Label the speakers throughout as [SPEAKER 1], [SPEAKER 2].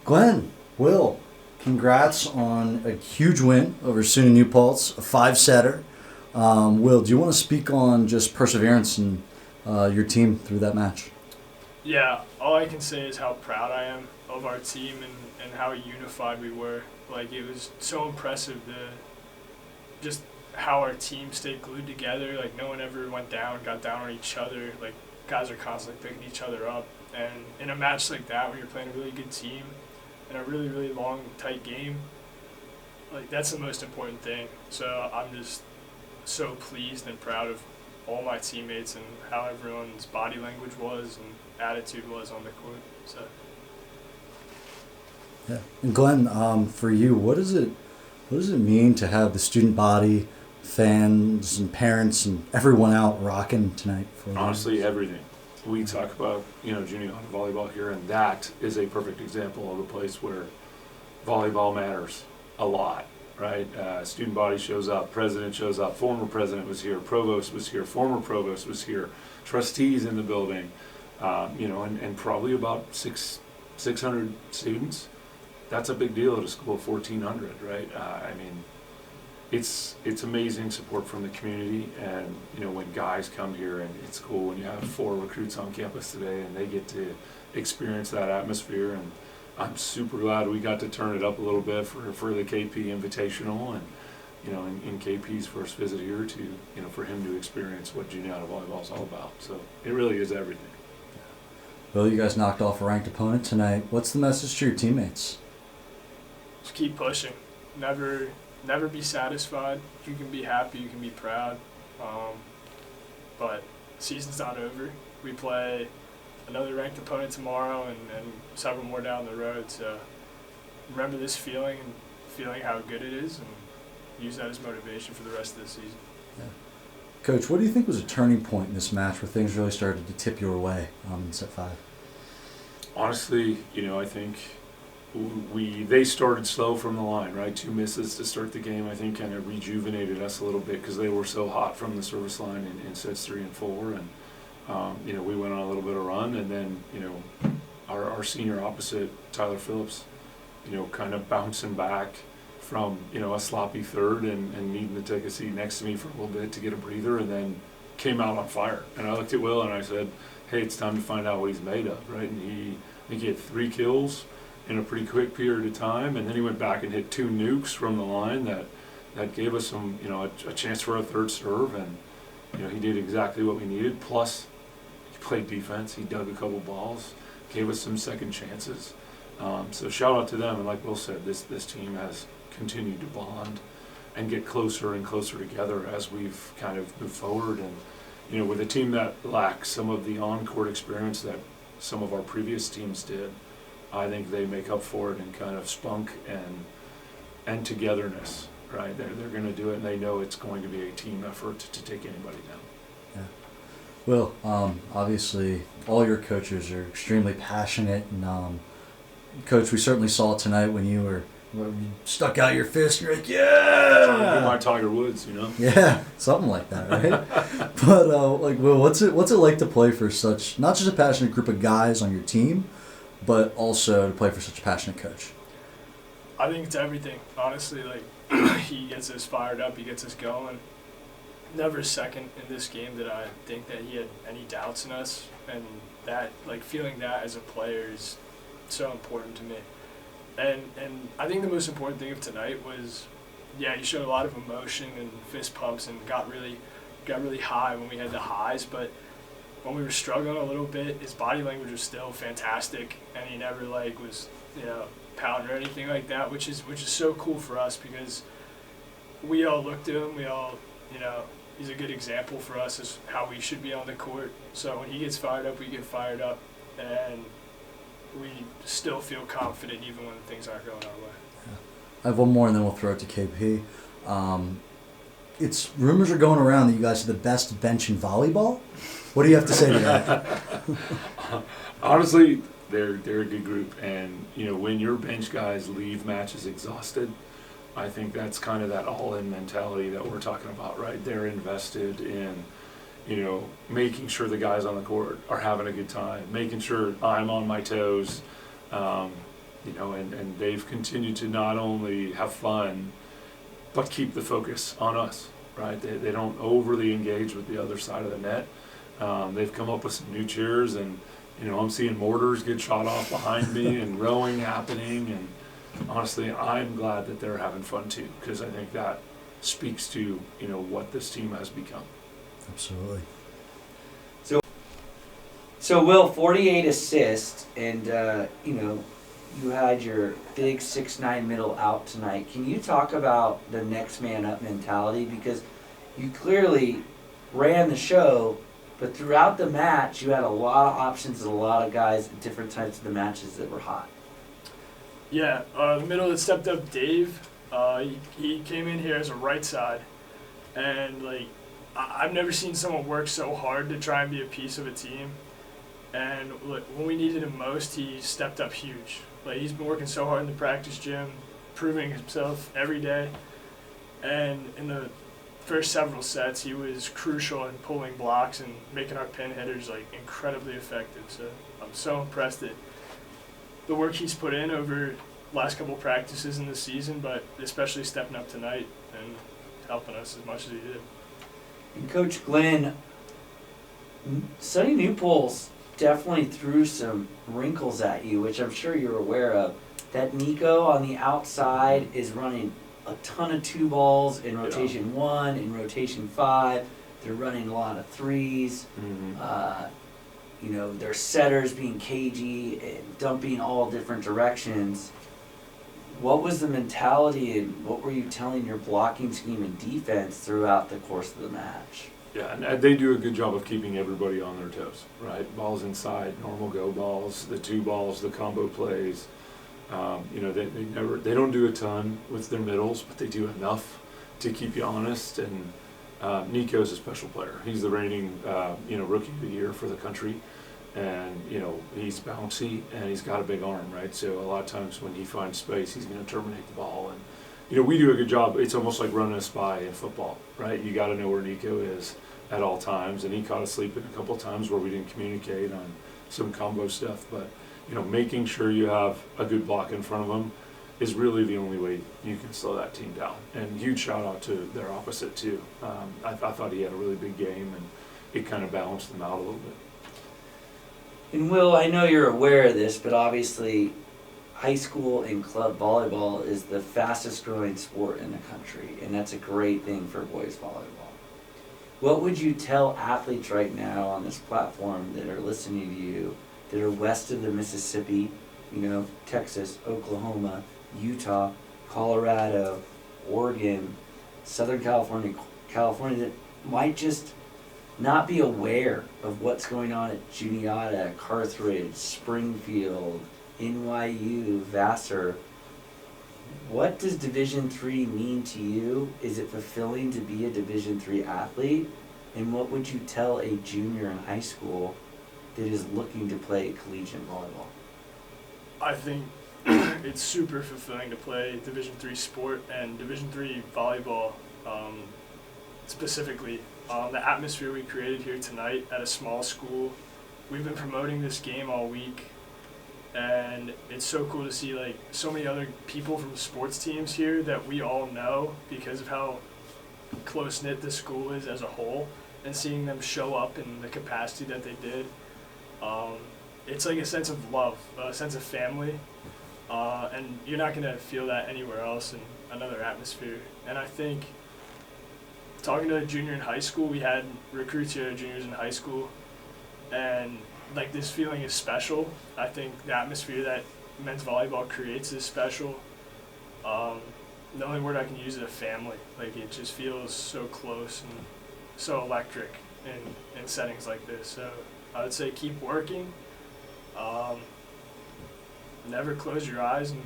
[SPEAKER 1] Glenn, Will, congrats on a huge win over SUNY New Paltz, a five-setter. Will, do you want to speak on just perseverance and your team through that match?
[SPEAKER 2] Yeah, all I can say is how proud I am of our team and how unified we were. Like, it was so impressive just how our team stayed glued together. Like, no one ever went down, got down on each other. Like, guys are constantly picking each other up. And in a match like that, where you're playing a really good team in a really, really long, tight game, like, that's the most important thing. So I'm just so pleased and proud of all my teammates and how everyone's body language was and attitude was on the court. So
[SPEAKER 1] Yeah. And Glenn, for you, what does it mean to have the student body, fans and parents and everyone out rocking tonight for you?
[SPEAKER 3] Honestly, everything. We talk about, Juniata volleyball here, and that is a perfect example of a place where volleyball matters a lot, right? Student body shows up, president shows up, former president was here, provost was here, former provost was here, trustees in the building, and probably about 600 students. That's a big deal at a school of 1,400, right? It's amazing support from the community, and when guys come here, and it's cool when you have 4 recruits on campus today and they get to experience that atmosphere. And I'm super glad we got to turn it up a little bit for the KP Invitational, and in KP's first visit here to for him to experience what Juniata volleyball is all about. So it really is everything.
[SPEAKER 1] Well, you guys knocked off a ranked opponent tonight. What's the message to your teammates?
[SPEAKER 2] just keep pushing. Never be satisfied. You can be happy, you can be proud. But season's not over. We play another ranked opponent tomorrow and several more down the road. So remember this feeling and feeling how good it is, and use that as motivation for the rest of the season.
[SPEAKER 1] Yeah. Coach, what do you think was a turning point in this match where things really started to tip your way in set 5?
[SPEAKER 3] Honestly, I think they started slow from the line, right? 2 misses to start the game, I think, kind of rejuvenated us a little bit because they were so hot from the service line in sets 3 and 4. And, we went on a little bit of run, and then, our senior opposite, Tyler Phillips, kind of bouncing back from, a sloppy third and needing to take a seat next to me for a little bit to get a breather, and then came out on fire. And I looked at Will and I said, hey, it's time to find out what he's made of, right? And I think he had 3 kills in a pretty quick period of time, and then he went back and hit 2 nukes from the line that gave us some, a chance for a third serve, and he did exactly what we needed. Plus, he played defense. He dug a couple balls, gave us some second chances. So shout out to them, and like Will said, this team has continued to bond and get closer and closer together as we've kind of moved forward. And with a team that lacks some of the on-court experience that some of our previous teams did, I think they make up for it in kind of spunk and togetherness, right? They're going to do it, and they know it's going to be a team effort to take anybody down.
[SPEAKER 1] Yeah. Well, obviously, all your coaches are extremely passionate, and Coach, we certainly saw it tonight when you stuck out your fist and you're like, yeah!
[SPEAKER 3] Trying to do my Tiger Woods,
[SPEAKER 1] Yeah, something like that, right? But, Will, what's it like to play for such, not just a passionate group of guys on your team, but also to play for such a passionate coach?
[SPEAKER 2] I think it's everything, honestly. He gets us fired up, he gets us going. Never a second in this game did I think that he had any doubts in us, and that, feeling that as a player is so important to me. And I think the most important thing of tonight was, he showed a lot of emotion and fist pumps and got really high when we had the highs, but when we were struggling a little bit, his body language was still fantastic, and he never was pouting or anything like that, which is so cool for us, because we all look to him, we all he's a good example for us as how we should be on the court. So when he gets fired up, we get fired up, and we still feel confident even when things aren't going our way.
[SPEAKER 1] Yeah. I have one more, and then we'll throw it to KP. Rumors are going around that you guys are the best bench in volleyball. What do you have to say to that?
[SPEAKER 3] Honestly, they're a good group, and when your bench guys leave matches exhausted, I think that's kind of that all-in mentality that we're talking about, right? They're invested in making sure the guys on the court are having a good time, making sure I'm on my toes. and they've continued to not only have fun, but keep the focus on us, right? They don't overly engage with the other side of the net. They've come up with some new cheers, and I'm seeing mortars get shot off behind me and rowing happening, and honestly, I'm glad that they're having fun too, because I think that speaks to what this team has become.
[SPEAKER 1] Absolutely.
[SPEAKER 4] So Will, 48 assists, and you had your big 6'9" middle out tonight. Can you talk about the next man up mentality? Because you clearly ran the show, but throughout the match, you had a lot of options and a lot of guys at different types of the matches that were hot.
[SPEAKER 2] Yeah, the middle that stepped up, Dave. He came in here as a right side, and I've never seen someone work so hard to try and be a piece of a team. And when we needed him most, he stepped up huge. He's been working so hard in the practice gym, proving himself every day. And in the first several sets, he was crucial in pulling blocks and making our pin hitters incredibly effective. So I'm so impressed at the work he's put in over the last couple practices in the season, but especially stepping up tonight and helping us as much as he did.
[SPEAKER 4] And Coach Glenn, Sonny Newpols definitely threw some wrinkles at you, which I'm sure you're aware of. That Nico on the outside is running a ton of 2 balls in rotation 1, in rotation 5. They're running a lot of 3s.
[SPEAKER 3] Mm-hmm.
[SPEAKER 4] Their setters being cagey and dumping all different directions. What was the mentality and what were you telling your blocking scheme and defense throughout the course of the match?
[SPEAKER 3] Yeah, and they do a good job of keeping everybody on their toes, right? Balls inside, normal go balls, the 2 balls, the combo plays. They don't do a ton with their middles, but they do enough to keep you honest. And Nico's a special player. He's the reigning, rookie of the year for the country, and he's bouncy and he's got a big arm, right? So a lot of times when he finds space, he's going to terminate the ball. And we do a good job. It's almost like running a spy in football, right? You got to know where Nico is at all times, and he caught us sleeping a couple of times where we didn't communicate on some combo stuff. But making sure you have a good block in front of them is really the only way you can slow that team down. And huge shout out to their opposite too. I thought he had a really big game, and it kind of balanced them out a little bit.
[SPEAKER 4] And Will, I know you're aware of this, but obviously high school and club volleyball is the fastest growing sport in the country, and that's a great thing for boys volleyball. What would you tell athletes right now on this platform that are listening to you that are west of the Mississippi, Texas, Oklahoma, Utah, Colorado, Oregon, Southern California, that might just not be aware of what's going on at Juniata, Carthage, Springfield, NYU, Vassar? What does Division III mean to you? Is it fulfilling to be a Division III athlete? And what would you tell a junior in high school that is looking to play collegiate volleyball? I
[SPEAKER 2] think it's super fulfilling to play Division III sport and Division III volleyball specifically. The atmosphere we created here tonight at a small school, we've been promoting this game all week, and it's so cool to see so many other people from sports teams here that we all know because of how close-knit the school is as a whole, and seeing them show up in the capacity that they did. It's like a sense of love, a sense of family, and you're not going to feel that anywhere else in another atmosphere. And I think talking to a junior in high school, we had recruits here, juniors in high school, and this feeling is special. I think the atmosphere that men's volleyball creates is special. The only word I can use is a family. It just feels so close and so electric in settings like this. So I would say keep working. Never close your eyes and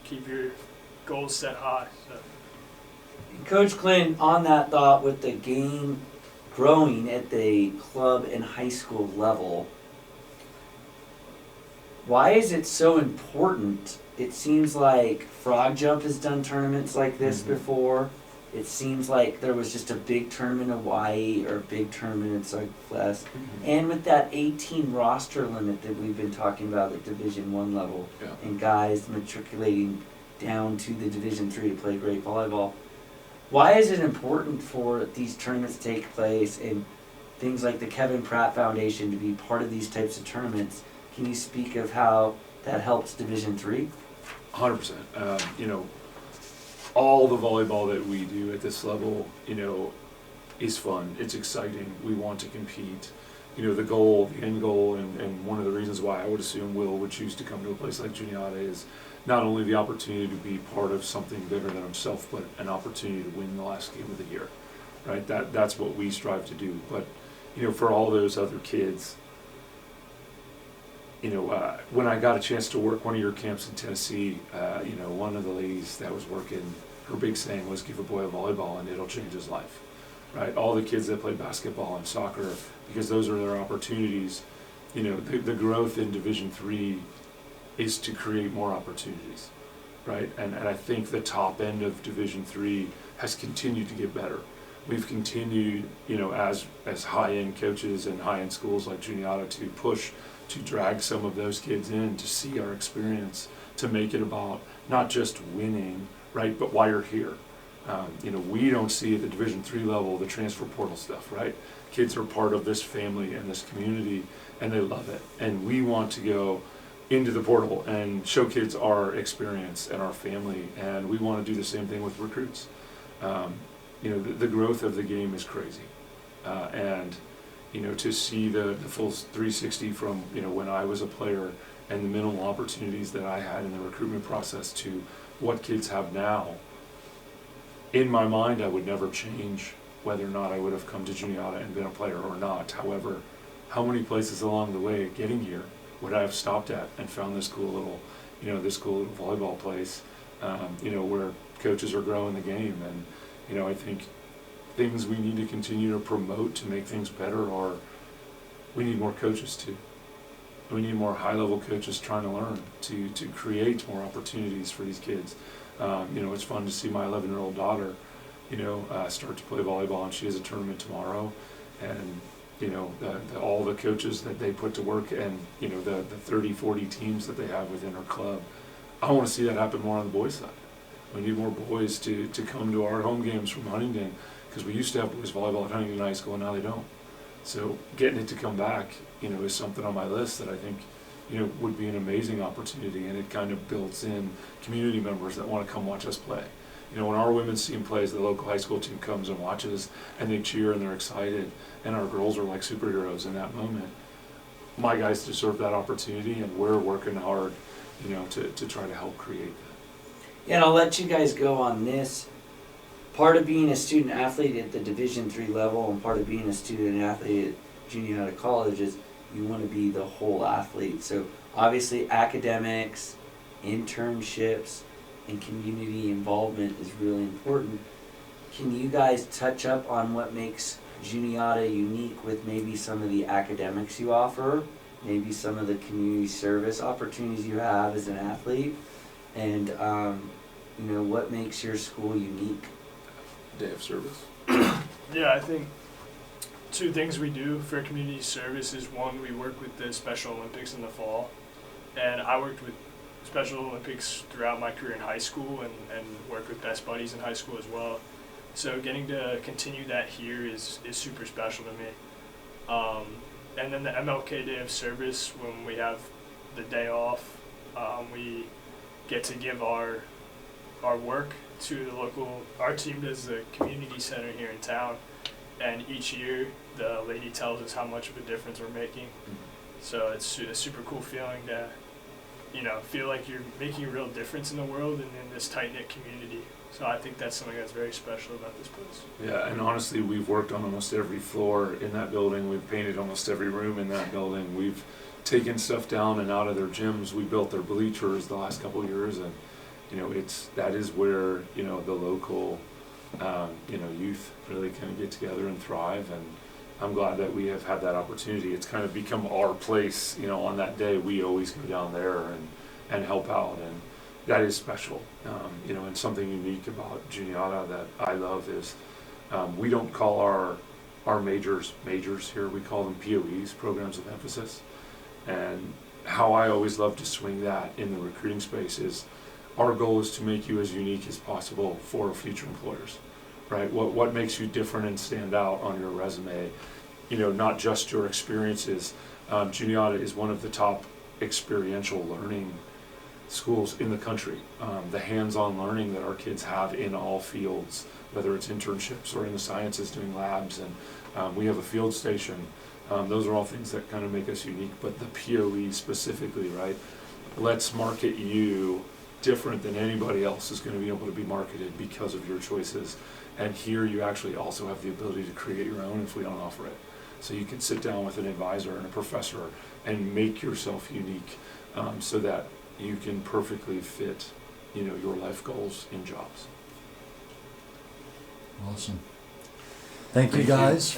[SPEAKER 2] keep your goals set high. So.
[SPEAKER 4] Coach Glenn, on that thought, with the game growing at the club and high school level, why is it so important? It seems like Frog Jump has done tournaments like this before. It seems like there was just a big tournament in Hawaii or a big tournament in Southwest. And with that 18 roster limit that we've been talking about at Division I level,
[SPEAKER 3] Yeah.
[SPEAKER 4] and guys matriculating down to the Division III to play great volleyball, why is it important for these tournaments to take place and things like the Kevin Pratt Foundation to be part of these types of tournaments? Can you speak of how that helps Division III?
[SPEAKER 3] 100%. You know, all the volleyball that we do at this level, you know, is fun. It's exciting. We want to compete. You know, the end goal, and one of the reasons why I would assume Will would choose to come to a place like Juniata is not only the opportunity to be part of something bigger than himself, but an opportunity to win the last game of the year, right? That's what we strive to do. But, you know, for all those other kids, you know, when I got a chance to work one of your camps in Tennessee, you know, one of the ladies that was working, her big saying was, give a boy a volleyball and it'll change his life, right? All the kids that play basketball and soccer, because those are their opportunities, you know, the growth in Division III is to create more opportunities, right? And I think the top end of Division III has continued to get better. We've continued, you know, as high-end coaches and high-end schools like Juniata to push to drag some of those kids in to see our experience, to make it about not just winning, right, but why you're here. You know, we don't see at the Division III level the transfer portal stuff, right? Kids are part of this family and this community, and they love it. And we want to go into the portal and show kids our experience and our family, and we want to do the same thing with recruits. You know, the growth of the game is crazy, and you know, to see the full 360 from, you know, when I was a player and the minimal opportunities that I had in the recruitment process to what kids have now. In my mind, I would never change whether or not I would have come to Juniata and been a player or not. However, how many places along the way getting here would I have stopped at and found this cool little, you know, this cool little volleyball place, you know, where coaches are growing the game. And, you know, I think things we need to continue to promote to make things better are, we need more coaches too. We need more high-level coaches trying to learn, to create more opportunities for these kids. You know, it's fun to see my 11-year-old daughter, you know, start to play volleyball, and she has a tournament tomorrow. And, you know, all the coaches that they put to work, and, you know, the 30, 40 teams that they have within our club. I want to see that happen more on the boys' side. We need more boys to come to our home games from Huntington, because we used to have boys volleyball at Huntington High School, and now they don't. So getting it to come back, you know, is something on my list that I think, you know, would be an amazing opportunity, and it kind of builds in community members that want to come watch us play. You know, when our women's team plays, the local high school team comes and watches, and they cheer and they're excited, and our girls are like superheroes in that moment. My guys deserve that opportunity, and we're working hard, you know, to try to help create that.
[SPEAKER 4] Yeah, and I'll let you guys go on this. Part of being a student athlete at the Division III level and part of being a student athlete at Juniata College is you want to be the whole athlete. So obviously academics, internships, and community involvement is really important. Can you guys touch up on what makes Juniata unique with maybe some of the academics you offer, maybe some of the community service opportunities you have as an athlete, and you know, what makes your school unique?
[SPEAKER 3] Day of service.
[SPEAKER 2] Yeah, I think two things we do for community service is, one, we work with the Special Olympics in the fall, and I worked with Special Olympics throughout my career in high school and worked with Best Buddies in high school as well. So getting to continue that here is super special to me. And then the MLK Day of Service, when we have the day off, we get to give our work to the local, our team does the community center here in town, and each year the lady tells us how much of a difference we're making. So it's a super cool feeling to, you know, feel like you're making a real difference in the world and in this tight-knit community. So I think that's something that's very special about this place.
[SPEAKER 3] Yeah, and honestly, we've worked on almost every floor in that building. We've painted almost every room in that building. We've taken stuff down and out of their gyms. We built their bleachers the last couple of years, and you know, that is where, you know, the local, you know, youth really kind of get together and thrive. And I'm glad that we have had that opportunity. It's kind of become our place, you know, on that day. We always go down there and help out. And, that is special. You know, and something unique about Juniata that I love is we don't call our majors here. We call them POEs, programs of emphasis. And how I always love to swing that in the recruiting space is our goal is to make you as unique as possible for future employers, right? What makes you different and stand out on your resume? You know, not just your experiences. Juniata is one of the top experiential learning schools in the country. The hands-on learning that our kids have in all fields, whether it's internships or in the sciences doing labs, and we have a field station. Those are all things that kind of make us unique, but the POE specifically, right? Let's market you different than anybody else is going to be able to be marketed because of your choices. And here you actually also have the ability to create your own if we don't offer it. So you can sit down with an advisor and a professor and make yourself unique, so that you can perfectly fit, you know, your life goals in jobs.
[SPEAKER 1] Awesome. Thank you guys.